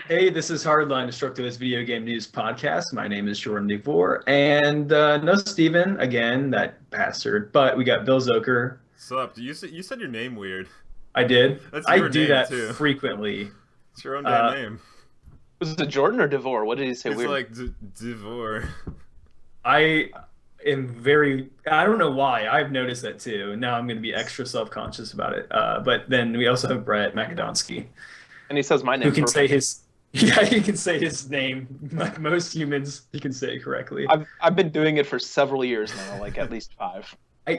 Hey, this is Hardline, Destructoid's video game news podcast. My name is Jordan DeVore, and no Steven, again, that bastard. But we got Bill Zoker. Sup? You said your name weird. I did. That's I your do name that too. frequently. It's your own damn Uh, name. Was it Jordan or Devore? What did he say It's weird? like Devore. I am very, I don't know why. I've noticed that too. And now I'm going to be extra self-conscious about it. But then we also have Brett Macadonsky, And he says my who name can say perfect. he can say his name. Like most humans, he can say it correctly. I've been doing it for several years now, like at least 5.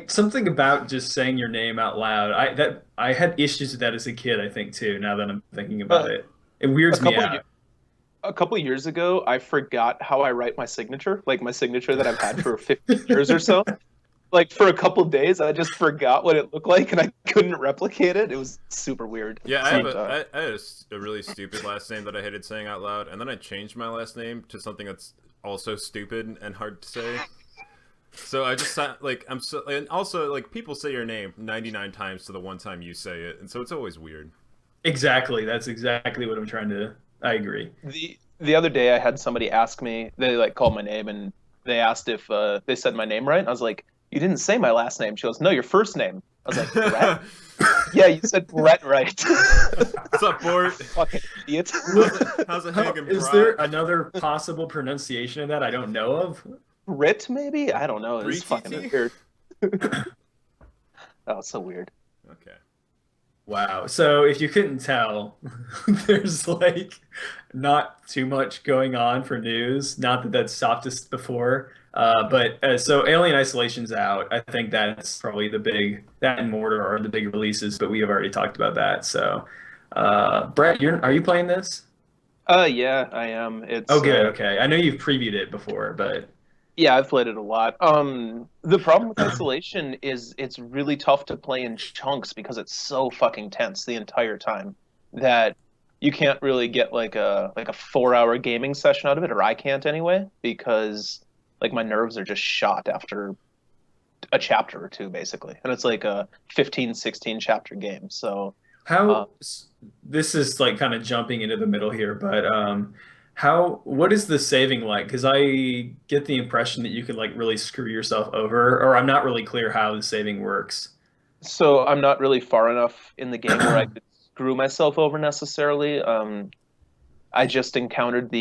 Something about just saying your name out loud. I had issues with that as a kid, I think too, now that I'm thinking about Uh, it. It a weirds me couple of, out. a couple years ago, I forgot how I write my signature, like my signature that I've had for 15 years or so. Like for a couple of days, I just forgot what it looked like, and I couldn't replicate it. It was super weird. Yeah, I had a really stupid last name that I hated saying out loud, and then I changed my last name to something that's also stupid and hard to say. So I just like I'm so, and also like people say your name 99 times to the one time you say it, and so it's always weird. Exactly. That's exactly what I'm trying to. I agree. The other day, I had somebody ask me. They like called my name, and they asked if they said my name right. I was like, "You didn't say my last name." She goes, "No, your first name." I was like, "Brett." Yeah, you said Brett right. What's up, Bort? Fucking idiot. How's it hanging, Is there another possible pronunciation of that I don't know of? Brit, maybe? I don't know. It's fucking 3TT? weird. Oh, it's so weird. Okay. Wow. So if you couldn't tell, there's like not too much going on for news. Not that that's stopped us before. But so Alien Isolation's out. I think that's probably that and Mortar are the big releases, but we have already talked about that. So, Brett, are you playing this? Yeah, I am. It's Oh, good. Okay. I know you've previewed it before, but yeah, I've played it a lot. The problem with Isolation is it's really tough to play in chunks because it's so fucking tense the entire time that you can't really get like a 4-hour gaming session out of it, or I can't anyway, because like my nerves are just shot after a chapter or two basically. And it's like a 15, 16 chapter game. So uh, how this is like kind of jumping into the middle here, but what is the saving like? Because I get the impression that you could like really screw yourself over, or I'm not really clear how the saving works. so I'm not really far enough in the game where I could screw myself over necessarily. I just encountered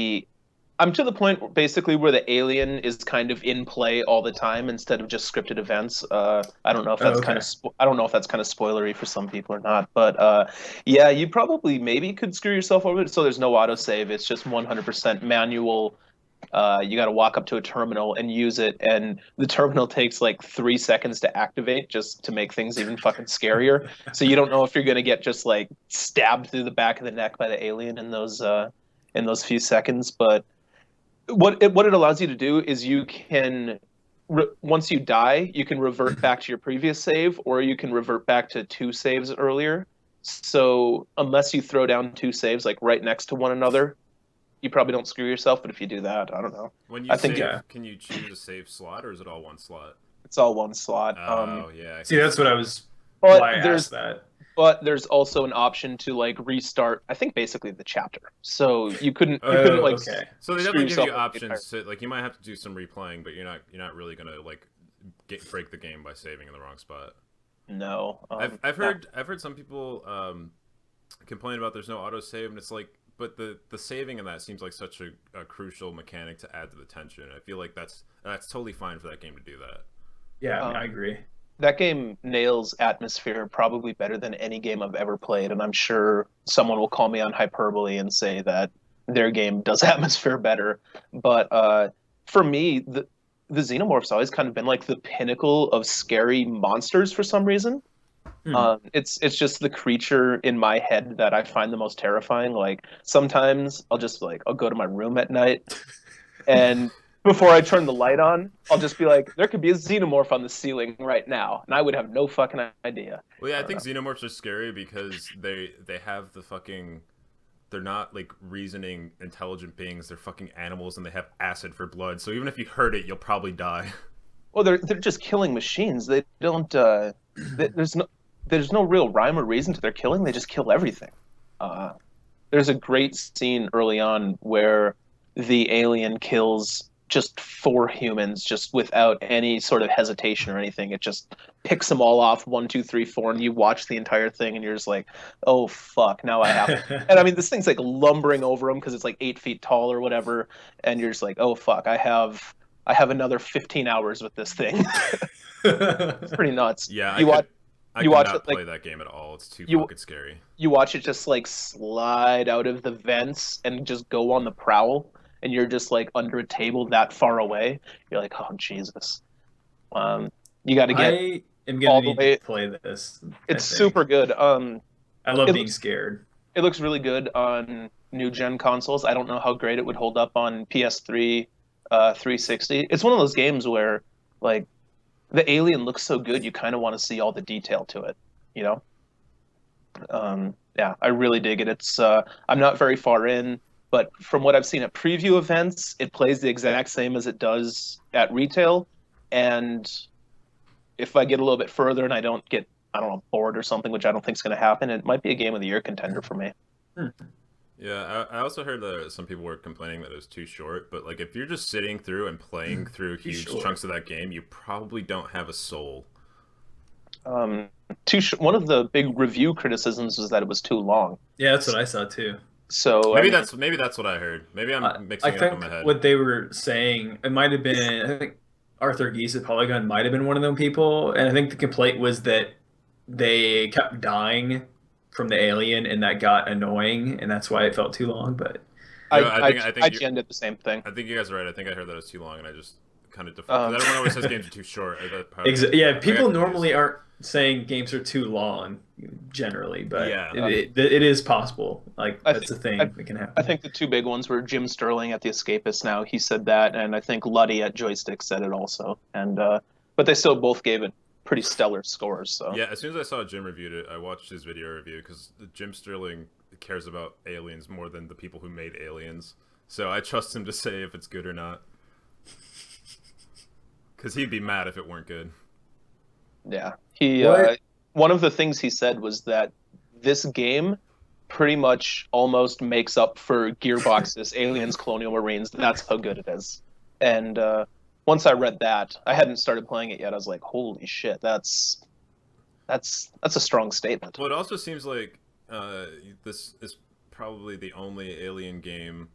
I'm to the point basically where the alien is kind of in play all the time instead of just scripted events. I don't know if Oh, that's okay. I don't know if that's kind of spoilery for some people or not, but yeah, you probably maybe could screw yourself over. So there's no autosave. It's just 100% manual. You got to walk up to a terminal and use it, and the terminal takes like 3 seconds to activate just to make things even fucking scarier. So you don't know if you're gonna get just like stabbed through the back of the neck by the alien in those few seconds, but what it allows you to do is you can once you die, you can revert back to your previous save, or you can revert back to 2 saves earlier. So unless you throw down 2 saves like right next to one another, you probably don't screw yourself. But if you do that, I don't know. When you I think save, Yeah. can you choose a save slot, or is it all one slot? it's all one slot. Oh, yeah. I See, can that's see what I that. was But why I there's asked that. but there's also an option to like restart. I think basically the chapter. So you couldn't Oh, like okay. So they screw definitely give you yourself over the entire. options to like. You might have to do some replaying, but you're not really gonna like break the game by saving in the wrong spot. No, I've heard some people complain about there's no autosave, and it's like, but the saving in that seems like such a crucial mechanic to add to the tension. I feel like that's totally fine for that game to do that. Yeah, Um, I agree. that game nails atmosphere probably better than any game I've ever played, and I'm sure someone will call me on hyperbole and say that their game does atmosphere better. But for me, the Xenomorph's always kind of been like the pinnacle of scary monsters for some reason. Hmm. It's just the creature in my head that I find the most terrifying. Like sometimes I'll go to my room at night, and before I turn the light on, I'll just be like, there could be a xenomorph on the ceiling right now, and I would have no fucking idea. Well, yeah, I I don't think know. xenomorphs are scary because they have the fucking. They're not like reasoning intelligent beings. They're fucking animals, and they have acid for blood. So even if you hurt it, you'll probably die. Well, they're just killing machines. They don't. There's no real rhyme or reason to their killing. They just kill everything. Uh, there's a great scene early on where the alien kills just 4 humans just without any sort of hesitation or anything. It just picks them all off, 1, 2, 3, 4, and you watch the entire thing and you're just like, oh fuck, now I have. And I mean, this thing's like lumbering over him because it's like 8 feet tall or whatever, and you're just like, oh fuck, I have another 15 hours with this thing. It's pretty nuts. Yeah, I you could watch not it play like that game at all. It's too you fucking scary. you watch it just like slide out of the vents and just go on the prowl, and you're just like under a table that far away. You're like, oh Jesus. You got to get I am all gonna the need way. to play this. It's I think. super good. I love it being looks scared. it looks really good on new gen consoles. I don't know how great it would hold up on PS3, 360. It's one of those games where like the alien looks so good, you kind of want to see all the detail to it. You know? Yeah, I really dig it. I'm not very far in, but from what I've seen at preview events, it plays the exact same as it does at retail. And if I get a little bit further and I don't get, I don't know, bored or something, which I don't think is going to happen, it might be a game of the year contender for me. Yeah, I also heard that some people were complaining that it was too short, but like if you're just sitting through and playing through huge chunks of that game, you probably don't have a soul. One of the big review criticisms was that it was too long. Yeah, that's what I saw too. So maybe that's what I heard. Maybe I'm mixing I it up in think my head. what they were saying, it might have been, I think Arthur Geese at Polygon might have been one of them people, and I think the complaint was that they kept dying from the alien, and that got annoying, and that's why it felt too long. But I think IGN did the same thing. I think you guys are right. I think I heard that it was too long, and I just kind of default. Everyone always says games are too short. Yeah, people normally aren't saying games are too long generally, but yeah, it is possible. Like that's a thing that can happen. I think the two big ones were Jim Sterling at The Escapist. Now he said that, and I think Luddy at Joystick said it also. And but they still both gave it pretty stellar scores. So yeah, as soon as I saw Jim reviewed it, I watched his video review because Jim Sterling cares about aliens more than the people who made Aliens. So I trust him to say if it's good or not. Because he'd be mad if it weren't good. Yeah. One of the things he said was that this game pretty much almost makes up for Gearbox's Aliens Colonial Marines. That's how good it is. And once I read that, I hadn't started playing it yet. I was like, holy shit, that's a strong statement. Well, it also seems like this is probably the only Alien game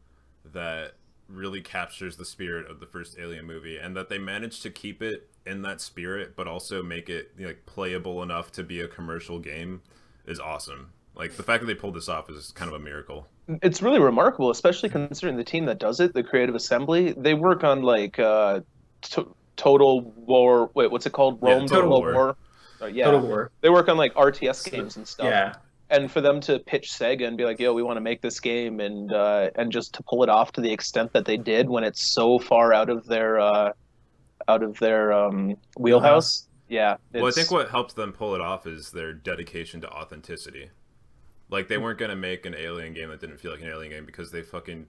that really captures the spirit of the first Alien movie, and that they managed to keep it in that spirit, but also make it like playable enough to be a commercial game is awesome. Like the fact that they pulled this off is kind of a miracle. It's really remarkable, especially considering the team that does it, the Creative Assembly. They work on like Total War. Wait, what's it called? Rome Total War. Yeah, Total War. They work on like RTS games and stuff. Yeah. And for them to pitch Sega and be like, "Yo, we want to make this game," and just to pull it off to the extent that they did when it's so far out of their wheelhouse. Yeah. Well, I think what helped them pull it off is their dedication to authenticity. Like they weren't gonna make an Alien game that didn't feel like an Alien game because they fucking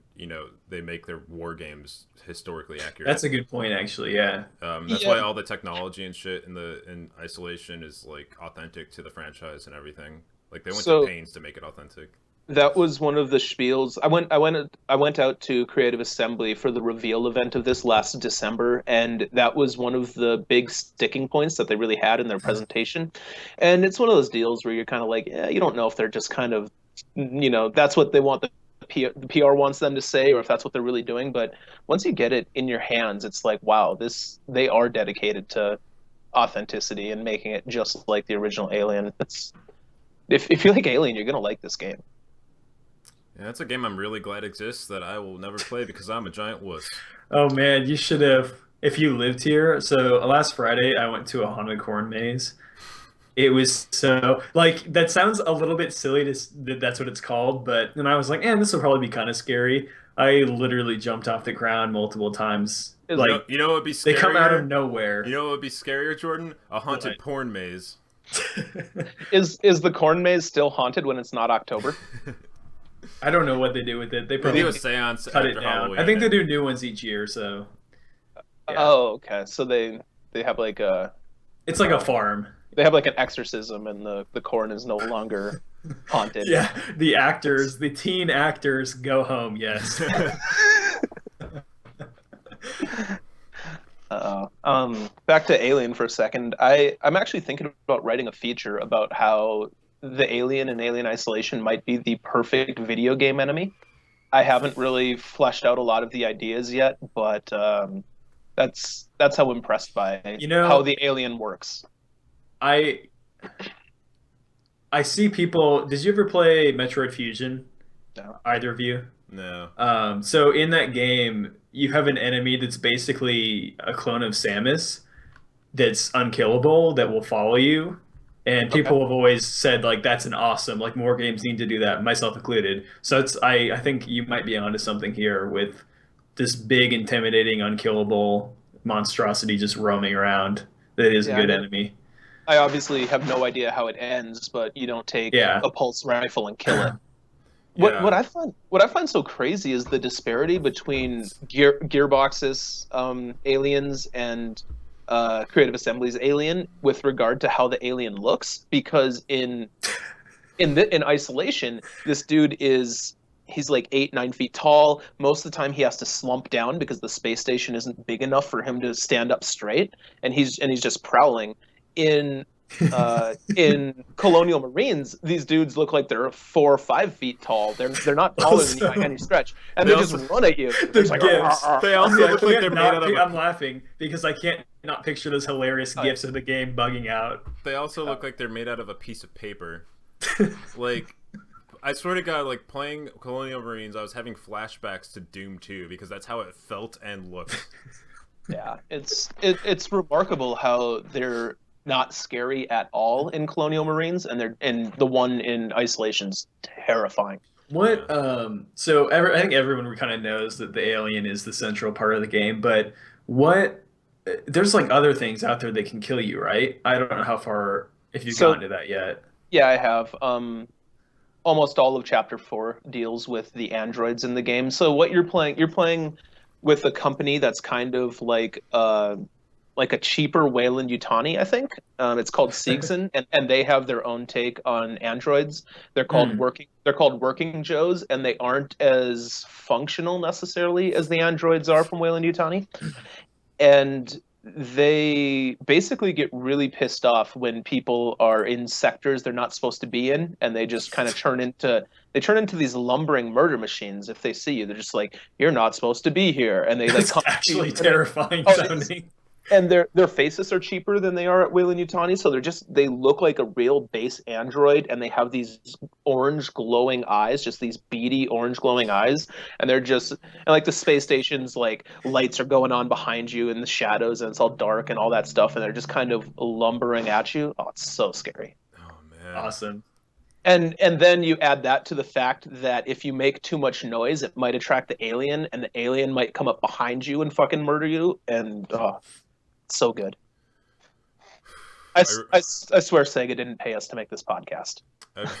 they make their war games historically accurate. That's a good point, actually. Yeah. That's why all the technology and shit in Isolation is like authentic to the franchise and everything. Like they went to pains to make it authentic. That was one of the spiels. I went out to Creative Assembly for the reveal event of this last December, and that was one of the big sticking points that they really had in their presentation. And it's one of those deals where you're kind of like, yeah, you don't know if they're just kind of, that's what they want the PR wants them to say, or if that's what they're really doing. But once you get it in your hands, it's like, wow, they are dedicated to authenticity and making it just like the original Alien. If you like Alien, you're gonna like this game. Yeah, that's a game I'm really glad exists that I will never play because I'm a giant wuss. Oh man, you should have if you lived here. So last Friday I went to a haunted corn maze. It was so like that sounds a little bit silly that that's what it's called, but then I was like, this will probably be kind of scary. I literally jumped off the ground multiple times. Like you know what would be scarier? They come out of nowhere. You know what would be scarier, Jordan? A haunted porn maze. Is the corn maze still haunted when it's not October? I don't know what they do with it. They probably do a seance cut after it down. Halloween. I think they do new ones each year. So. Yeah. Oh, okay. So they have like a. It's like a farm. They have like an exorcism, and the corn is no longer haunted. Yeah, the teen actors go home. Yes. Back to Alien for a second. I'm actually thinking about writing a feature about how the alien in Alien Isolation might be the perfect video game enemy. I haven't really fleshed out a lot of the ideas yet, but that's how impressed by You how know, the alien works. I I see people. Did you ever play Metroid Fusion? No. Either of you? No. So in that game, you have an enemy that's basically a clone of Samus that's unkillable that will follow you. And Okay. people have always said like that's an awesome, like more games need to do that, myself included. So it's I think you might be onto something here with this big, intimidating, unkillable monstrosity just roaming around that is a Yeah, I good mean, enemy. I obviously have no idea how it ends, but you don't take Yeah. a pulse rifle and kill it. What Yeah. I find so crazy is the disparity between Gearbox's aliens and Creative Assembly's Alien with regard to how the alien looks. Because in Isolation, this dude he's like 8, 9 feet tall. Most of the time, he has to slump down because the space station isn't big enough for him to stand up straight, and he's just prowling. In Colonial Marines, these dudes look like they're 4 or 5 feet tall. They're not taller than you by Also, any stretch, and They they just also run at you. They're the just like, "Arr, arr, gifs. arr, they arr." also I look like can't they're made not. out of I'm a laughing because I can't not picture those hilarious Uh, gifs of the game bugging out. they also look like they're made out of a piece of paper. Like I swear to God, like playing Colonial Marines, I was having flashbacks to Doom 2 because that's how it felt and looked. Yeah, it's remarkable how they're not scary at all in Colonial Marines, and the one in Isolation's terrifying. Yeah. What I think everyone kind of knows that the alien is the central part of the game, but what there's like other things out there that can kill you, right? I don't know how far if you've gotten So to that yet. yeah, I have. Almost all of Chapter 4 deals with the androids in the game. So what you're playing with a company that's kind of like a cheaper Wayland Yutani, I think. It's called Siegson, and they have their own take on androids. Hmm. They're called working Joes, and they aren't as functional necessarily as the androids are from Wayland Yutani. And they basically get really pissed off when people are in sectors they're not supposed to be in, and they just kind of turn into these lumbering murder machines. If they see you, they're just like, "You're not supposed to be here," and they like That's come to you, actually and they, terrifying oh, sounding. and their faces are cheaper than they are at Wayland Yutani, so they look like a real base android, and they have these orange glowing eyes, just these beady orange glowing eyes, and like the space station's like lights are going on behind you in the shadows, and it's all dark and all that stuff, and they're just kind of lumbering at you. Oh, it's so scary. Oh man. Awesome. And then you add that to the fact that if you make too much noise, it might attract the alien, and the alien might come up behind you and fucking murder you, and so good. I, I swear Sega didn't pay us to make this podcast. I,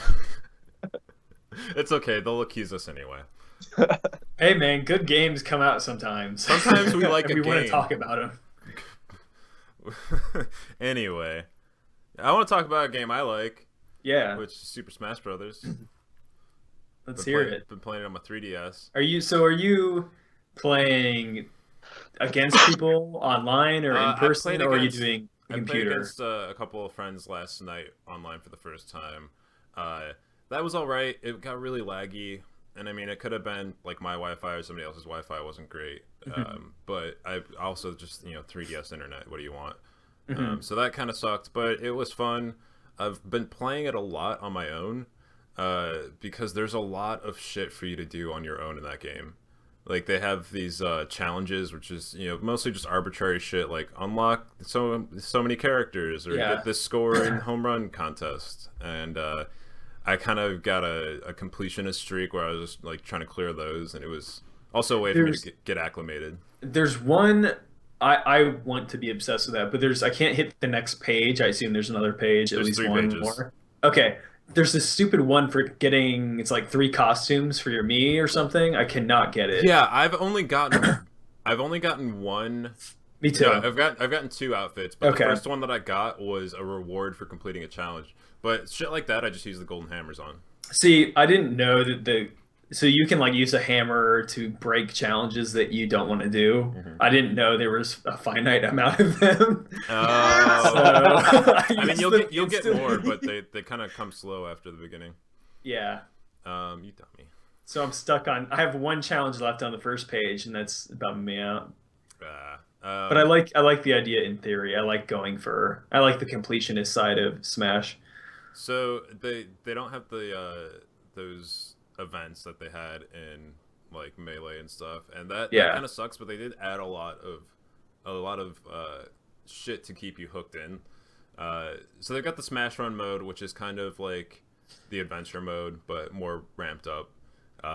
it's okay. They'll accuse us anyway. Hey man, good games come out sometimes. Sometimes we like and a we want to game. talk about them. Anyway, I want to talk about a game I like, Yeah, which is Super Smash Brothers. let's hear it. Been playing it on my 3DS. Are you playing against people online or in I person, played or are you against doing a I played computer? against a couple of friends last night online for the first time. That was all right. It got really laggy, and I mean, it could have been like my Wi-Fi or somebody else's Wi-Fi wasn't great. But I also just 3DS internet. What do you want? So that kind of sucked, but it was fun. I've been playing it a lot on my own because there's a lot of shit for you to do on your own in that game. Like they have these challenges, which is mostly just arbitrary shit, like unlock so many characters or Yeah. get this score in home run contest. And I kind of got a completionist streak where I was just like trying to clear those, and it was also a way for me There's to get acclimated. there's one I want to be obsessed with that, but I can't hit the next page. I assume there's another page, at There's least 3 one pages. more. Okay. There's this stupid one for getting it's like 3 costumes for your me or something. I cannot get it. Yeah, I've only gotten one Me Yeah, too. I've gotten two outfits, but the Okay. first one that I got was a reward for completing a challenge. But shit like that, I just use the golden hammers on. See, I didn't know that the so you can like use a hammer to break challenges that you don't want to do. Hmm. I didn't know there was a finite amount of them. So Oh, I I mean used them you'll get more, but instantly. they kind of come slow after the beginning. Yeah. You dummy. So I'm stuck on I have one challenge left on the first page and that's about me out. But Um, I like the idea in theory. I like the completionist side of Smash. so they don't have the those events that they had in like Melee and stuff, and that Yeah. kind of sucks. But they did add a lot of shit to keep you hooked in. So they've got the Smash Run mode, which is kind of like the adventure mode, but more ramped up.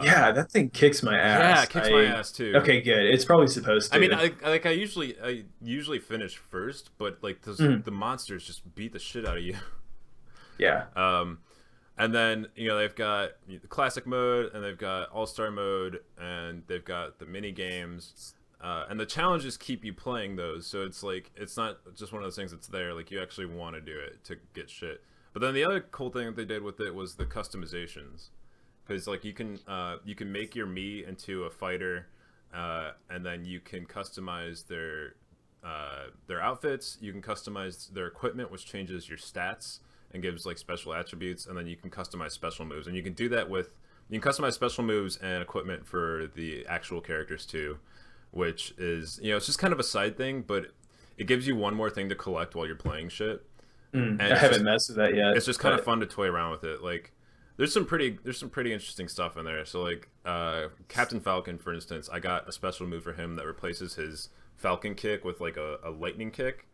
Yeah, that thing kicks my Yeah, ass. it kicks my ass too. Okay, good. It's probably supposed I mean, to. I usually finish first, but like Mm, the monsters just beat the shit out of you. yeah. Um, and then they've got the classic mode, and they've got all star mode, and they've got the mini games, and the challenges keep you playing those. So it's like it's not just one of those things that's there. Like you actually want to do it to get shit. But then the other cool thing that they did with it was the customizations, because like you can make your Mii into a fighter, and then you can customize their outfits. You can customize their equipment, which changes your stats and gives like special attributes, and then you can customize special moves, and you can do that with you can customize special moves and equipment for the actual characters too, which is it's just kind of a side thing, but it gives you one more thing to collect while you're playing shit, and I haven't messed with that yet, it's just kind of but fun to toy around with it. Like there's some pretty interesting stuff in there. So like Captain Falcon, for instance, I got a special move for him that replaces his Falcon kick with like a lightning kick.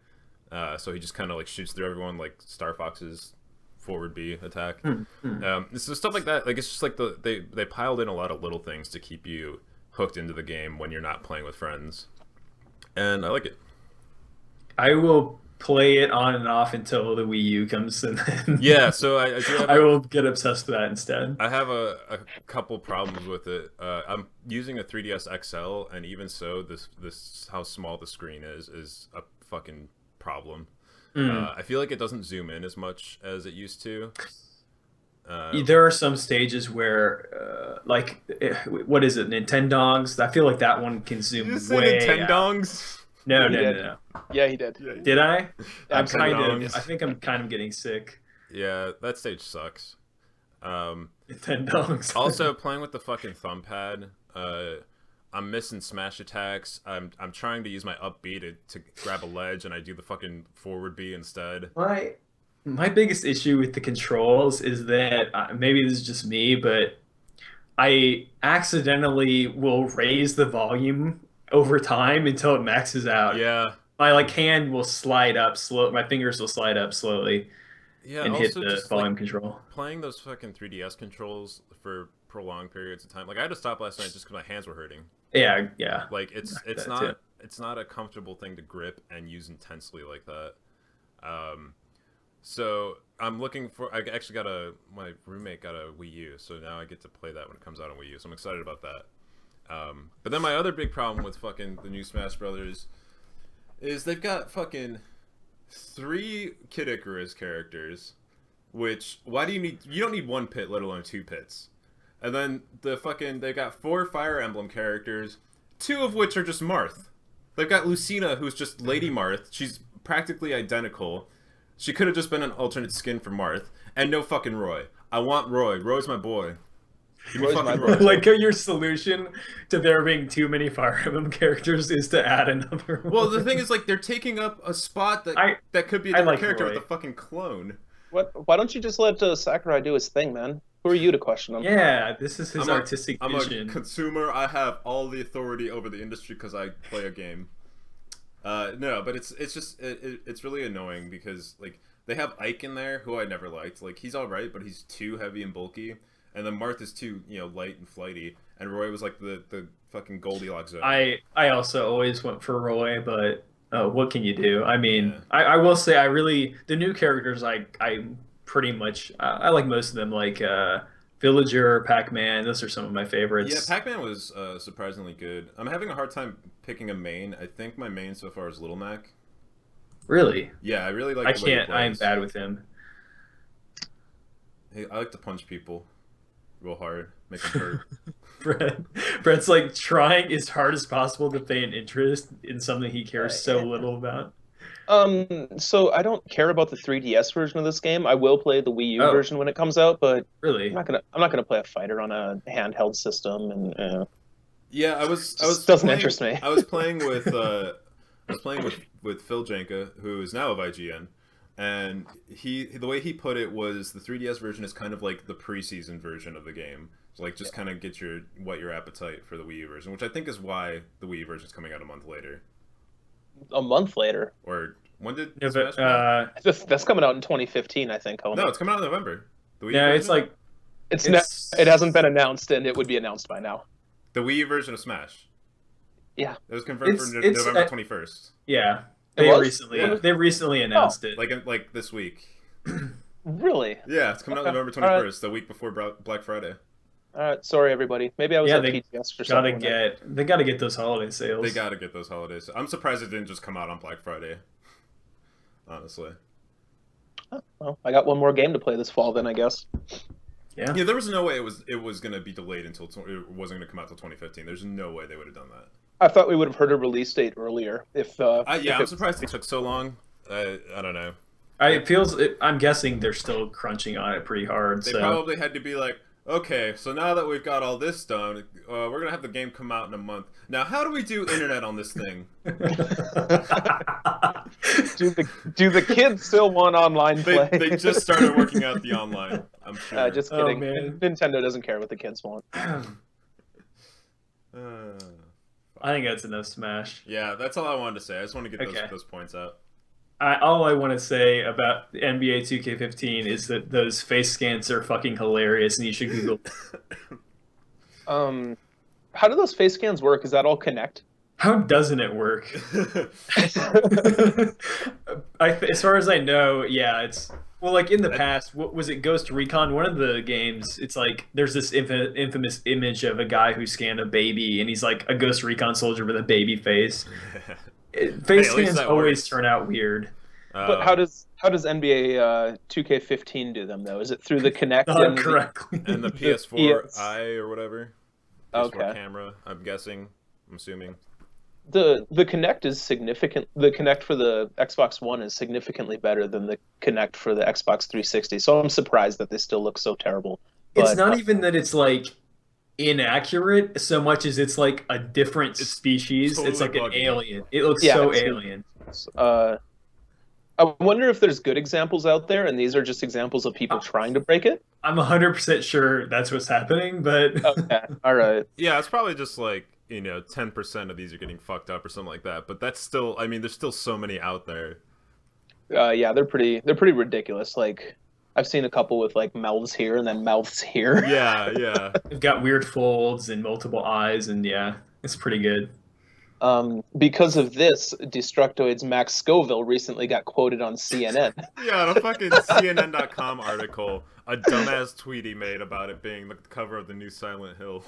So he just kind of like shoots through everyone like Star Fox's forward B attack. So stuff like that. Like it's just like they piled in a lot of little things to keep you hooked into the game when you're not playing with friends, and I like it. I will play it on and off until the Wii U comes, and then Yeah. So I do have I will get obsessed with that instead. I have a couple problems with it. I'm using a 3DS XL, and even so, this how small the screen is a fucking problem. Mm. I feel like it doesn't zoom in as much as it used to. There are some stages where, what is it, Nintendogs? I feel like that one can Did you zoom say way out. Nintendongs? No, He no, no, did. no. Yeah, he did. Yeah, Did I? Absolutely. Nintendogs. I think I'm kind of getting sick. Yeah, that stage sucks. Nintendogs. Also, playing with the fucking thumb pad, I'm missing smash attacks. I'm trying to use my up B to grab a ledge, and I do the fucking forward B instead. My biggest issue with the controls is that maybe this is just me, but I accidentally will raise the volume over time until it maxes out. Yeah, My like hand will slide up slow. My fingers will slide up slowly yeah. and hit Also, the just like volume control. playing those fucking 3DS controls for prolonged periods of time. Like I had to stop last night just because my hands were hurting. Yeah, yeah, Like that too. it's not a comfortable thing to grip and use intensely like that. Um, so I'm looking for. I actually got my roommate got a Wii U, so now I get to play that when it comes out on Wii U. So I'm excited about that. But then my other big problem with fucking the new Smash Brothers is they've got fucking three Kid Icarus characters. Which why do you don't need one pit, let alone two pits. And then they've got four Fire Emblem characters, two of which are just Marth. They've got Lucina, who's just Lady Marth. She's practically identical. She could have just been an alternate skin for Marth. And no fucking Roy. I want Roy. Roy's my boy. Give me Roy's fucking my Roy. boy. Like your solution to there being too many Fire Emblem characters is to add another Well, the one. thing is, like, they're taking up a spot I that could be a I different like character Roy. with a fucking clone. Why don't you just let Sakurai do his thing, man? Who are you to question him? Yeah, this is his I'm artistic I'm a vision. consumer. I have all the authority over the industry because I play a game. No, but it's just it's really annoying because like they have Ike in there who I never liked. Like he's all right, but he's too heavy and bulky. And then Martha's too light and flighty. And Roy was like the fucking Goldilocks zone. I also always went for Roy, but what can you do? I mean, Yeah. I will say I really the new characters I pretty much I like most of them. Like Villager, Pac-Man. Those are some of my Yeah, favorites. Pac-Man was surprisingly good. I'm having a hard time picking a main. I think my main so far is Little Mac. Really, Yeah, I really like I the way he can't. I'm plays. bad with him. Hey, I like to punch people real hard, make them hurt. Brett, Brett's like trying as hard as possible to feign interest in something he cares so Yeah. little about. So I don't care about the 3DS version of this game. I will play the Wii U Oh, version when it comes out, but really? I'm not gonna play a fighter on a handheld system, and Yeah, I just was doesn't playing interest me. I was playing with Phil Janka, who is now of IGN, and the way he put it was the 3DS version is kind of like the preseason version of the game. So like just kind of get your whet your appetite for the Wii U version, which I think is why the Wii U version is coming out a month later. A month later. Or when did Yeah, Smash but come out? That's coming out in 2015, I think, No, homie. it's coming out in November. The Wii U yeah, it's version? like It's ne it's it hasn't been announced, and it would be announced by now. The Wii U version of Smash. Yeah. It was confirmed for it's November 21st. yeah. It They was? recently Yeah. they recently announced it. Like this week. Really? Yeah, it's coming out Okay. November All right. 21st, the week before Black Friday. All right. Sorry, everybody. Maybe I was Yeah, at they TGS or gotta something. get those holiday sales. They got to get those holidays. I'm surprised it didn't just come out on Black Friday. Honestly. Well, I got one more game to play this fall, then I guess. Yeah. Yeah, there was no way it was going to be delayed until it wasn't going to come out till 2015. There's no way they would have done that. I thought we would have heard a release date earlier. I'm surprised it took so long. I don't know. I'm guessing they're still crunching on it pretty hard. They So probably had to be like, okay, so now that we've got all this done, we're going to have the game come out in a month. Now, how do we do internet on this thing? Do the kids still want online play? They just started working out the online, I'm sure. Just Oh, kidding. man. Nintendo doesn't care what the kids want. I think that's enough Smash. Yeah, that's all I wanted to say. I just want to get Okay. those points out. All I want to say about the NBA 2K15 is that those face scans are fucking hilarious, and you should Google. How do those face scans work? Is that all Connect? How doesn't it work? As far as I know, yeah, it's well, like in the past, what was it? Ghost Recon. One of the games, it's like there's this infamous image of a guy who scanned a baby, and he's like a Ghost Recon soldier with a baby face. Face at least scans that always works. turn out weird. But how does NBA 2K15 do them though? Is it through the Connect Not and correctly. and the PS4 Eye or whatever? PS4 Okay. camera, I'm guessing. I'm assuming. the Connect is significant. The Connect for the Xbox One is significantly better than the Connect for the Xbox 360. So I'm surprised that they still look so terrible. It's But not even that it's like inaccurate so much as it's like a different It's species. It's totally like an buggy. alien. It looks Yeah, so it's- alien. I wonder if there's good examples out there, and these are just examples of people trying to break it. I'm 100% sure that's what's happening, but Okay, all right. Yeah, it's probably just like, 10% of these are getting fucked up or something like that. But that's still, I mean, there's still so many out there. Yeah, they're pretty ridiculous. Like I've seen a couple with like mouths here and then mouths here. Yeah, yeah. they've got weird folds and multiple eyes, and yeah, it's pretty good. Because of this, Destructoid's Max Scoville recently got quoted on CNN. Yeah, the fucking CNN.com article, a dumbass tweet he made about it being the cover of the new Silent Hill.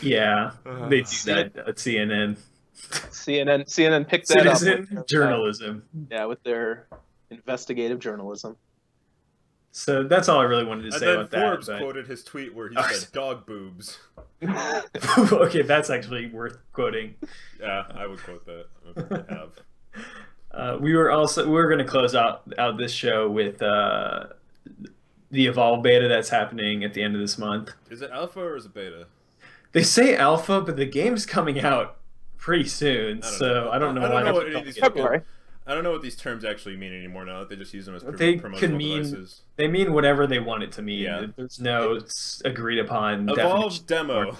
Yeah, they do that at CNN. CNN picked that up. Citizen with, journalism. yeah, with their investigative journalism. So that's all I really wanted to And say then about Forbes that. quoted his tweet where he said, dog boobs. But... okay, that's actually worth quoting. Yeah, I would quote that. I have. We were going to close out this show with the Evolve beta that's happening at the end of this month. Is it alpha or is it beta? They say alpha, but the game's coming out pretty soon, so I don't know why. what any of these February. I don't know what these terms actually mean anymore now. They just use them as They promotional can mean devices. they mean whatever they want it to mean. Yeah. There's no agreed upon Evolve definition. demo.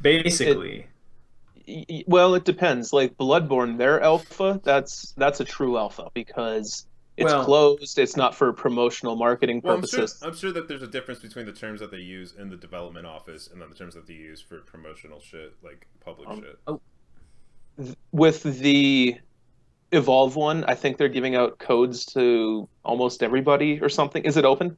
Basically, Well, it depends. Like Bloodborne, their alpha, that's a true alpha because it's Well- closed. It's not for promotional marketing Well, purposes. I'm sure that there's a difference between the terms that they use in the development office and then the terms that they use for promotional shit, like public shit. With the Evolve one, I think they're giving out codes to almost everybody or something. Is it open?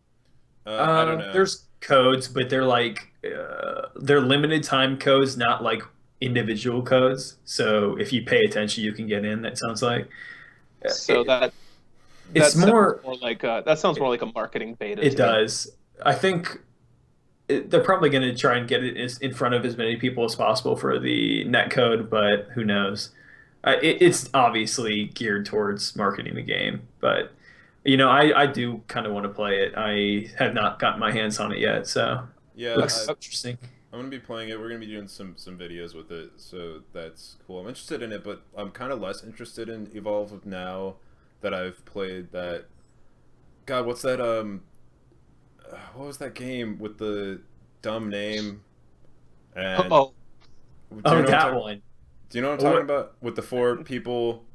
I don't know. There's codes, but they're limited time codes, not like individual codes. So if you pay attention, you can get in. That sounds like So it, that it's that sounds more. more like that sounds more It, like a marketing beta it to me. does. I think they're probably going to try and get it in front of as many people as possible for the net code, but who knows? It's obviously geared towards marketing the game, but I do kind of want to play it. I have not gotten my hands on it yet, so Yeah, looks interesting. I'm gonna be playing it. We're gonna be doing some videos with it, so that's cool. I'm interested in it, but I'm kind of less interested in Evolve now that I've played that. God, what's that? What was that game with the dumb name? And Oh, do you Oh, know what I'm that talking? one. Do you know what I'm talking What? about? With the four people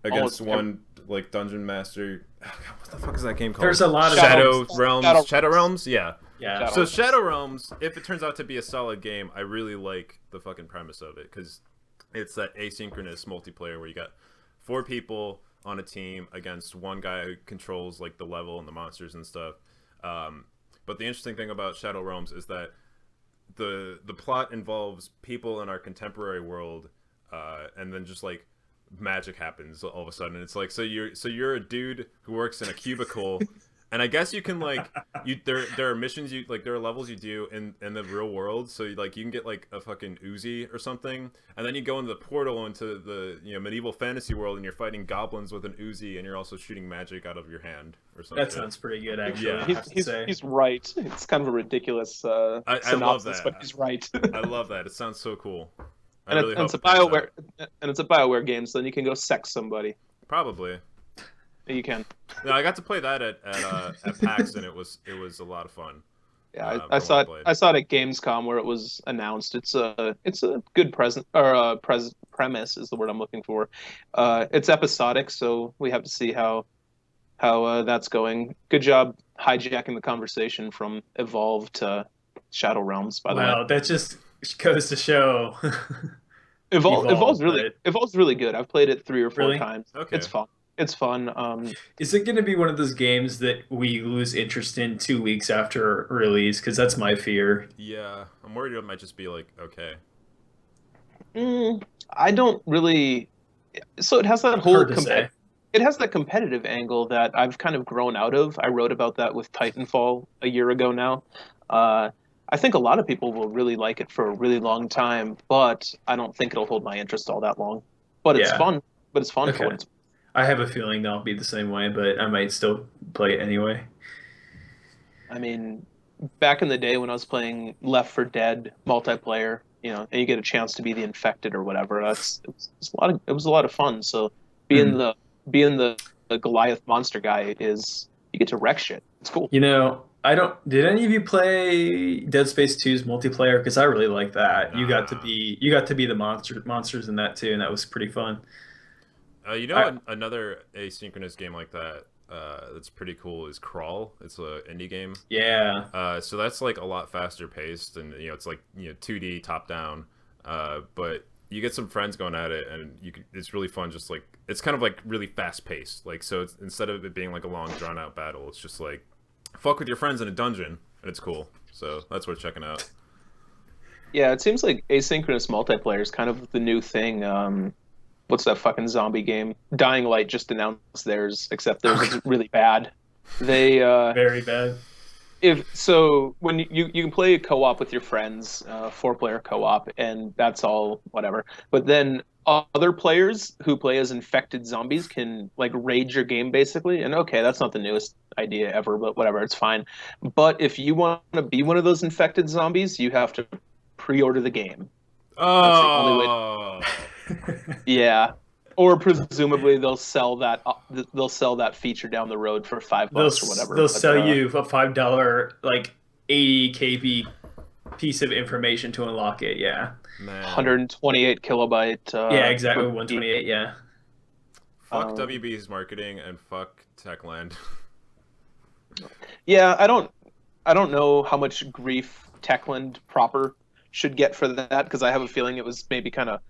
against almost one like dungeon master. God, what the fuck is that game called? There's a lot of Shadow games. Realms. Shadow Shadow Realms. Yeah. Yeah. Shadow So Realms. Shadow Realms, if it turns out to be a solid game, I really like the fucking premise of it because it's that asynchronous multiplayer where you got four people on a team against one guy who controls like the level and the monsters and stuff. But the interesting thing about Shadow Realms is that the plot involves people in our contemporary world, and then just like magic happens all of a sudden. It's like so you're a dude who works in a cubicle, and I guess you can like there are missions you like there are levels you do in the real world. So like you can get like a fucking Uzi or something, and then you go into the portal into the medieval fantasy world, and you're fighting goblins with an Uzi, and you're also shooting magic out of your hand or something. That sounds pretty good, actually. Yeah. I have to say. He's right. It's kind of a ridiculous I love synopsis, that. but he's right. I love that. It sounds so cool. I and, really and it's a hope it pans out. BioWare game, so then you can go sex somebody. Probably. You can. No, I got to play that at PAX, and it was a lot of fun. Yeah, from I what saw it. played. I saw it at Gamescom where it was announced. It's a good present or premise is the word I'm looking for. It's episodic, so we have to see how that's going. Good job hijacking the conversation from Evolve to Shadow Realms. By the way, Wow, that just goes to show. Evolve's but Evolve's really good. I've played it 3 or 4 really, times. Okay. It's fun. It's fun. is it going to be one of those games that we lose interest in 2 weeks after release? Because that's my fear. Yeah, I'm worried it might just be like okay. I don't really. So it has that whole Hard to say. it has that competitive angle that I've kind of grown out of. I wrote about that with Titanfall a year ago now. I think a lot of people will really like it for a really long time, but I don't think it'll hold my interest all that long. But it's Yeah. fun. But it's fun for Okay. what it's. I have a feeling they'll be the same way, but I might still play it anyway. I mean, back in the day when I was playing Left 4 Dead multiplayer, and you get a chance to be the infected or whatever. It was a lot of fun. So being the Goliath monster guy is you get to wreck shit. It's cool. I don't. Did any of you play Dead Space 2's multiplayer? Because I really like that. You got to Nah. be the monsters in that too, and that was pretty fun. Another asynchronous game like that that's pretty cool is Crawl. It's an indie game. Yeah. So that's like a lot faster paced, and it's like 2D top down. But you get some friends going at it, and it's really fun. Just like it's kind of like really fast paced. Like so, instead of it being like a long drawn out battle, it's just like fuck with your friends in a dungeon, and it's cool. So that's worth checking out. Yeah, it seems like asynchronous multiplayer is kind of the new thing. What's that fucking zombie game? Dying Light just announced theirs, except theirs is really bad. They Very bad. when you can play co-op with your friends, 4-player co-op, and that's all whatever. But then other players who play as infected zombies can like raid your game basically. And okay, that's not the newest idea ever, but whatever, it's fine. But if you want to be one of those infected zombies, you have to pre-order the game. That's the only way. Oh, Yeah. Or presumably they'll sell that feature down the road for $5 or whatever. They'll But, sell you a $5 like 80 KB piece of information to unlock it. Yeah. man. 128 kilobyte. Yeah, exactly. 128. Yeah. Fuck WB's marketing and fuck Techland. Yeah, I don't know how much grief Techland proper should get for that because I have a feeling it was maybe kind of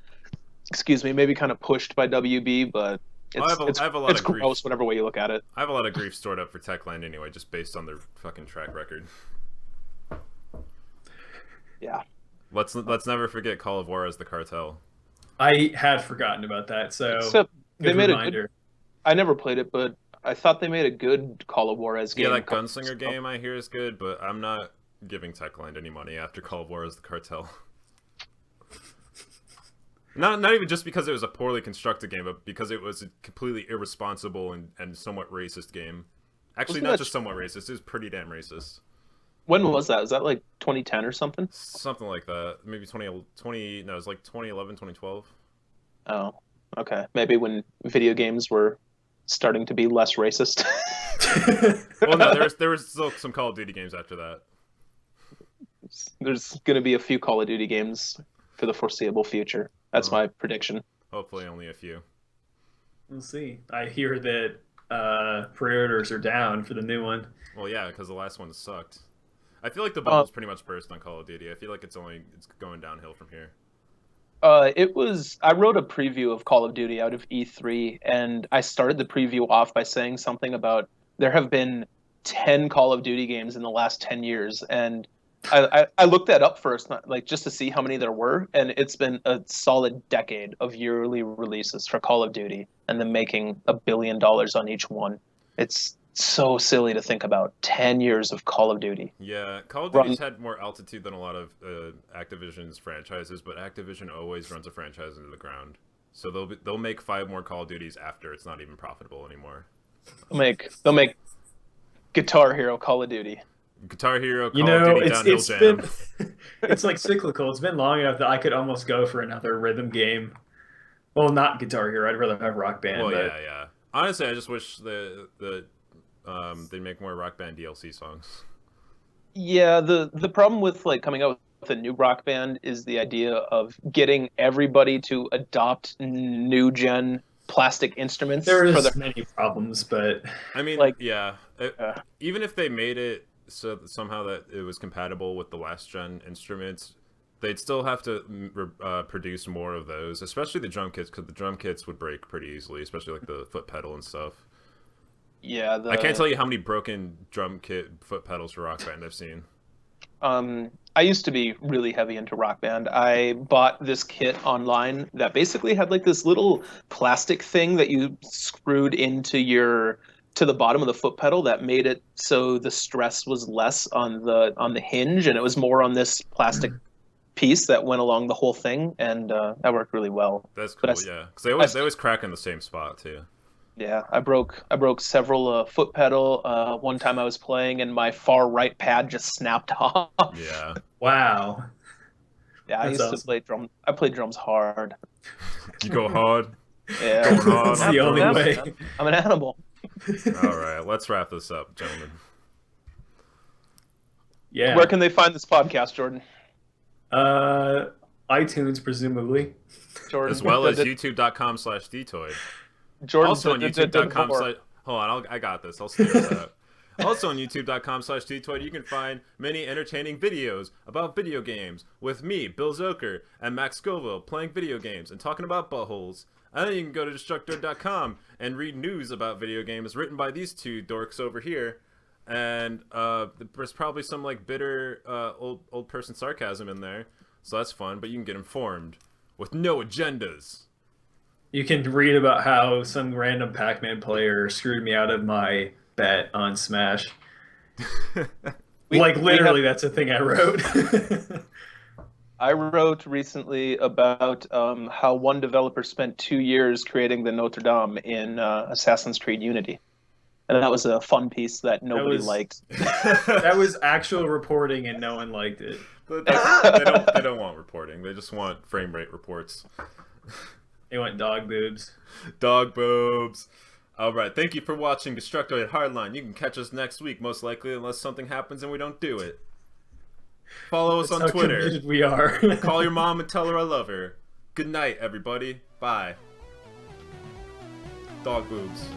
pushed by WB, but It's I have a lot it's of grief. gross whatever way you look at it. I have a lot of grief stored up for Techland anyway, just based on their fucking track record. Yeah. Let's never forget Call of War as the cartel. I had forgotten about that, so Except they good made reminder. a good. I never played it, but I thought they made a good Call of War as game. Yeah, that Gunslinger game I hear is good, but I'm not giving Techland any money after Call of War as the cartel. Not even just because it was a poorly constructed game, but because it was a completely irresponsible and somewhat racist game. Actually, not just somewhat racist, it was pretty damn racist. When was that? Was that like 2010 or something? Something like that. Maybe 2020, no, it was like 2011, 2012. Oh, okay. Maybe when video games were starting to be less racist. Well, no, there was still some Call of Duty games after that. There's going to be a few Call of Duty games for the foreseeable future. That's my prediction. Hopefully only a few. We'll see. I hear that pre-orders are down for the new one. Well, yeah, because the last one sucked. I feel like the bubble's pretty much burst on Call of Duty. I feel like it's going downhill from here. I wrote a preview of Call of Duty out of E3, and I started the preview off by saying something about there have been 10 Call of Duty games in the last 10 years, and I looked that up first, like just to see how many there were, and it's been a solid decade of yearly releases for Call of Duty, and them making $1 billion on each one. It's so silly to think about 10 years of Call of Duty. Yeah, Call of Duty's had more altitude than a lot of Activision's franchises, but Activision always runs a franchise into the ground. So they'll make 5 more Call of Duties after it's not even profitable anymore. They'll make Guitar Hero Call of Duty. Guitar Hero, Call of Duty, Downhill Jam. It's like cyclical. It's been long enough that I could almost go for another rhythm game. Well, not Guitar Hero. I'd rather have Rock Band. Well, but... yeah. Honestly, I just wish they make more Rock Band DLC songs. Yeah, the problem with like coming out with a new Rock Band is the idea of getting everybody to adopt new gen plastic instruments. There's many problems, but I mean, like, even if they made it so somehow that it was compatible with the last gen instruments, they'd still have to produce more of those, especially the drum kits, because the drum kits would break pretty easily, especially like the foot pedal and stuff. Yeah, I can't tell you how many broken drum kit foot pedals for Rock Band I've seen. I used to be really heavy into Rock Band. I bought this kit online that basically had like this little plastic thing that you screwed into to the bottom of the foot pedal that made it so the stress was less on the hinge, and it was more on this plastic piece that went along the whole thing, and that worked really well. That's cool, yeah, because they always crack in the same spot too. Yeah, I broke several foot pedal. One time I was playing and my far right pad just snapped off. Yeah. Wow. Yeah, I used to play drum. I played drums hard. You go hard. Yeah, going hard. That's the only way. I'm an animal. All right, let's wrap this up, gentlemen. Yeah. Where can they find this podcast, Jordan? iTunes, presumably. Jordan, as well as youtube.com/dtoid. Jordan, also on youtube.com/. Hold on, I got this. I'll steer this out. Also on youtube.com/dtoid, you can find many entertaining videos about video games with me, Bill Zoker, and Max Scoville playing video games and talking about buttholes. And then you can go to Destructoid.com and read news about video games written by these two dorks over here. And there's probably some like bitter old person sarcasm in there, so that's fun. But you can get informed with no agendas. You can read about how some random Pac-Man player screwed me out of my bet on Smash. Literally, that's a thing I wrote. I wrote recently about how one developer spent 2 years creating the Notre Dame in Assassin's Creed Unity. And that was a fun piece that nobody liked. That was actual reporting and no one liked it. They don't want reporting. They just want frame rate reports. They want dog boobs. Dog boobs. All right. Thank you for watching Destructoid Hardline. You can catch us next week, most likely, unless something happens and we don't do it. Follow us on Twitter. How committed we are. Call your mom and tell her I love her. Good night, everybody. Bye. Dog boobs.